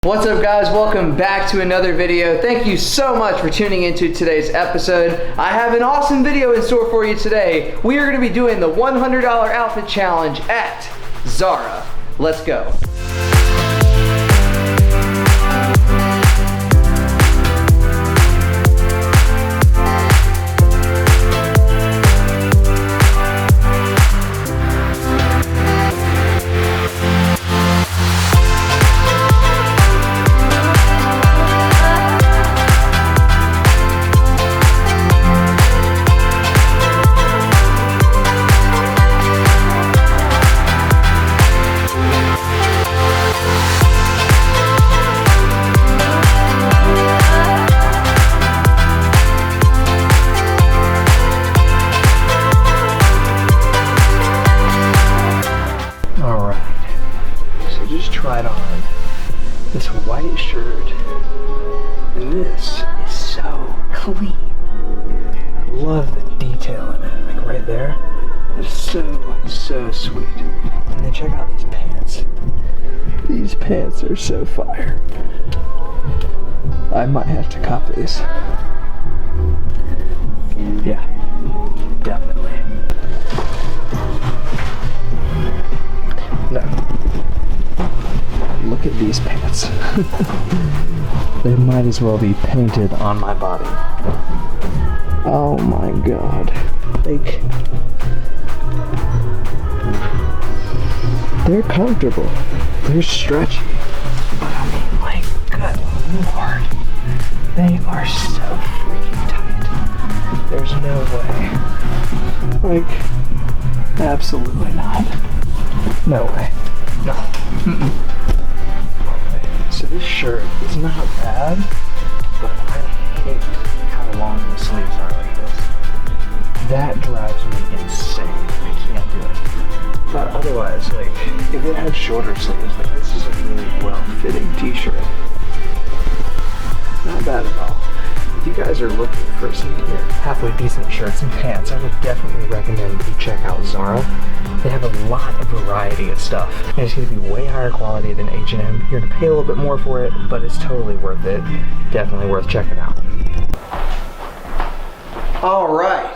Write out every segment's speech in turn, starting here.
What's up guys, welcome back to another video. Thank you so much for tuning into today's episode. I have an awesome video in store for you today. We are going to be doing the $100 outfit challenge at Zara. Let's go. Tried on this white shirt, and this is so clean. I love the detail in it, like right there. It's so sweet. And then check out these pants. These pants are so fire. I might have to cop these. Yeah, definitely. No. Look at these pants. They might as well be painted on my body. Oh my god. Like, they're comfortable. They're stretchy. But I mean, like, good lord. They are so freaking tight. There's no way. Like, absolutely not. No way. No. Mm-mm. So this shirt is not bad, but I hate how long the sleeves are like this. That drives me insane. I can't do it. But otherwise, like, if it had shorter sleeves, like, this is a really well-fitting t-shirt. Not bad at all. If you guys are looking for some halfway decent shirts and pants, I would definitely recommend you check out Zara. They have a lot of variety of stuff. And it's going to be way higher quality than H&M. You're going to pay a little bit more for it, but it's totally worth it. Definitely worth checking out. All right,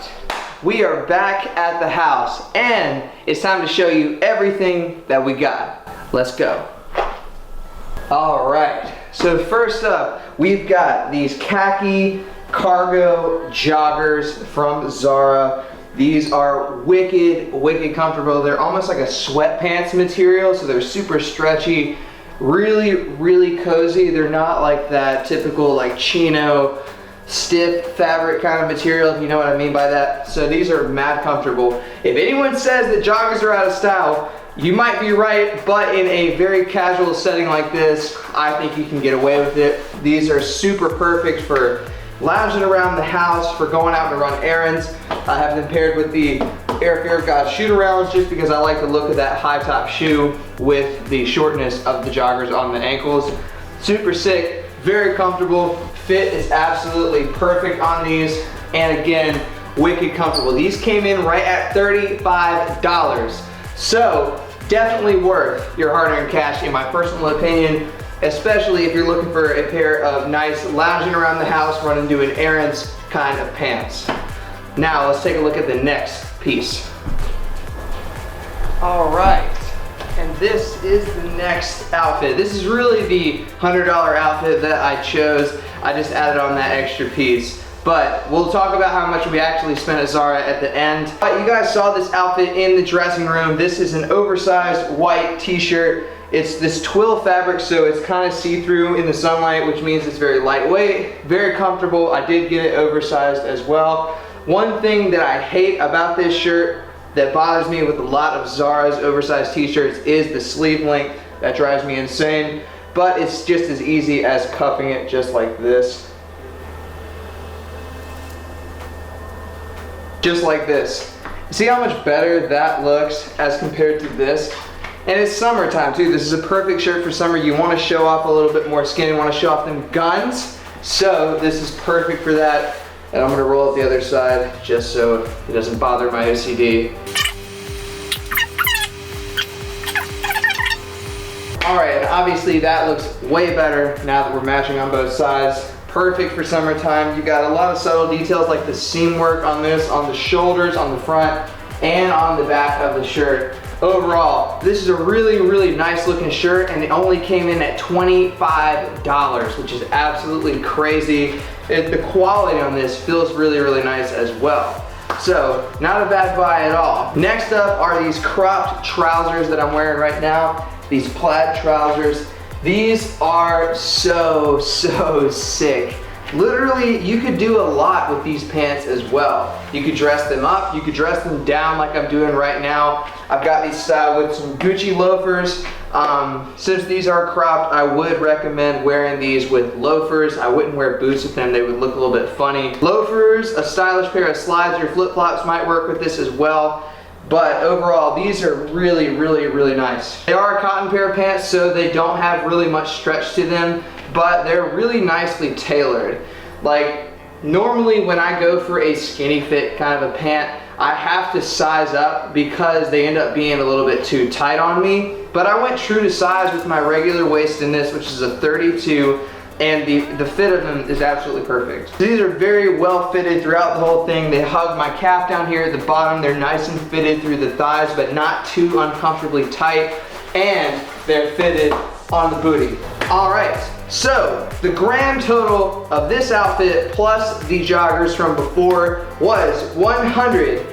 we are back at the house, and it's time to show you everything that we got. Let's go. All right, so first up, we've got these khaki cargo joggers from Zara. These are wicked comfortable. They're almost like a sweatpants material, so they're super stretchy, really cozy. They're not like that typical like chino, stiff fabric kind of material, if you know what I mean by that. So these are mad comfortable. If anyone says that joggers are out of style, you might be right, but in a very casual setting like this, I think you can get away with it. These are super perfect for lounging around the house, for going out to run errands. I have them paired with the Air Fear of God shoot arounds just because I like the look of that high top shoe with the shortness of the joggers on the ankles. Super sick, very comfortable. Fit is absolutely perfect on these, and again, wicked comfortable. These came in right at $35. So definitely worth your hard-earned cash in my personal opinion, especially if you're looking for a pair of nice lounging around the house, running doing errands kind of pants. Now let's take a look at the next piece. All right, and this is the next outfit. This is really the $100 outfit that I chose. I just added on that extra piece. But we'll talk about how much we actually spent at Zara at the end. You guys saw this outfit in the dressing room. This is an oversized white t-shirt. It's this twill fabric, so it's kind of see-through in the sunlight, which means it's very lightweight, very comfortable. I did get it oversized as well. One thing that I hate about this shirt that bothers me with a lot of Zara's oversized t-shirts is the sleeve length. That drives me insane, but it's just as easy as cuffing it just like this. Just like this. See how much better that looks as compared to this? And it's summertime too. This is a perfect shirt for summer. You want to show off a little bit more skin. You want to show off them guns. So this is perfect for that. And I'm going to roll it the other side just so it doesn't bother my OCD. Alright, obviously that looks way better now that we're matching on both sides. Perfect for summertime. You got a lot of subtle details like the seam work on this, on the shoulders, on the front, and on the back of the shirt. Overall, this is a really, really nice looking shirt, and it only came in at $25, which is absolutely crazy. The quality on this feels really, really nice as well. So, not a bad buy at all. Next up are these cropped trousers that I'm wearing right now. These plaid trousers. These are so sick. Literally, you could do a lot with these pants as well. You could dress them up, you could dress them down like I'm doing right now. I've got these styled with some Gucci loafers. Since these are cropped, I would recommend wearing these with loafers. I wouldn't wear boots with them, they would look a little bit funny. Loafers, a stylish pair of slides or flip-flops might work with this as well. But overall, these are really, really, really nice. They are a cotton pair of pants, so they don't have really much stretch to them, but they're really nicely tailored. Like, normally when I go for a skinny fit kind of a pant, I have to size up because they end up being a little bit too tight on me. But I went true to size with my regular waist in this, which is a 32. And the fit of them is absolutely perfect. So these are very well fitted throughout the whole thing. They hug my calf down here at the bottom. They're nice and fitted through the thighs, but not too uncomfortably tight. And they're fitted on the booty. All right, so the grand total of this outfit plus the joggers from before was $120.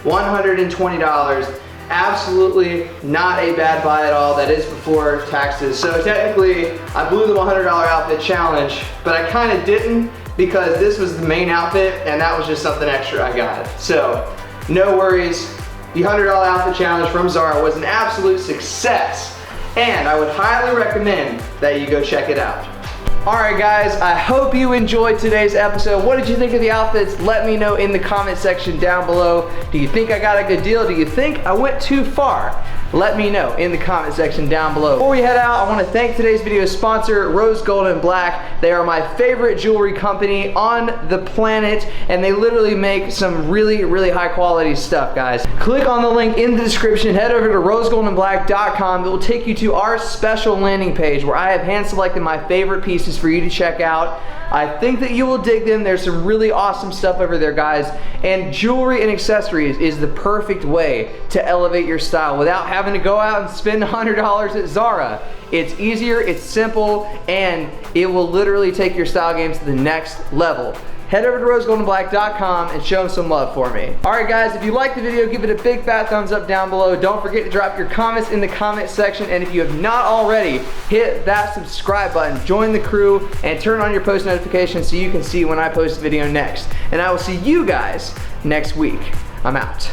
$120. Absolutely not a bad buy at all. That is before taxes. So technically, I blew the $100 outfit challenge, but I kind of didn't because this was the main outfit and that was just something extra I got. So no worries. The $100 outfit challenge from Zara was an absolute success, and I would highly recommend that you go check it out. Alright guys, I hope you enjoyed today's episode. What did you think of the outfits? Let me know in the comment section down below. Do you think I got a good deal? Do you think I went too far? Let me know in the comment section down below. Before we head out, I want to thank today's video sponsor, Rose Gold & Black. They are my favorite jewelry company on the planet, and they literally make some really, really high quality stuff, guys. Click on the link in the description, head over to rosegoldandblack.com. It will take you to our special landing page where I have hand selected my favorite pieces for you to check out. I think that you will dig them. There's some really awesome stuff over there, guys. And jewelry and accessories is the perfect way to elevate your style without having to go out and spend $100 at Zara. It's easier, it's simple, and it will literally take your style game to the next level. Head over to rosegoldandblack.com and show them some love for me. Alright guys, if you liked the video, give it a big fat thumbs up down below. Don't forget to drop your comments in the comment section, and if you have not already, hit that subscribe button, join the crew, and turn on your post notifications so you can see when I post a video next. And I will see you guys next week. I'm out.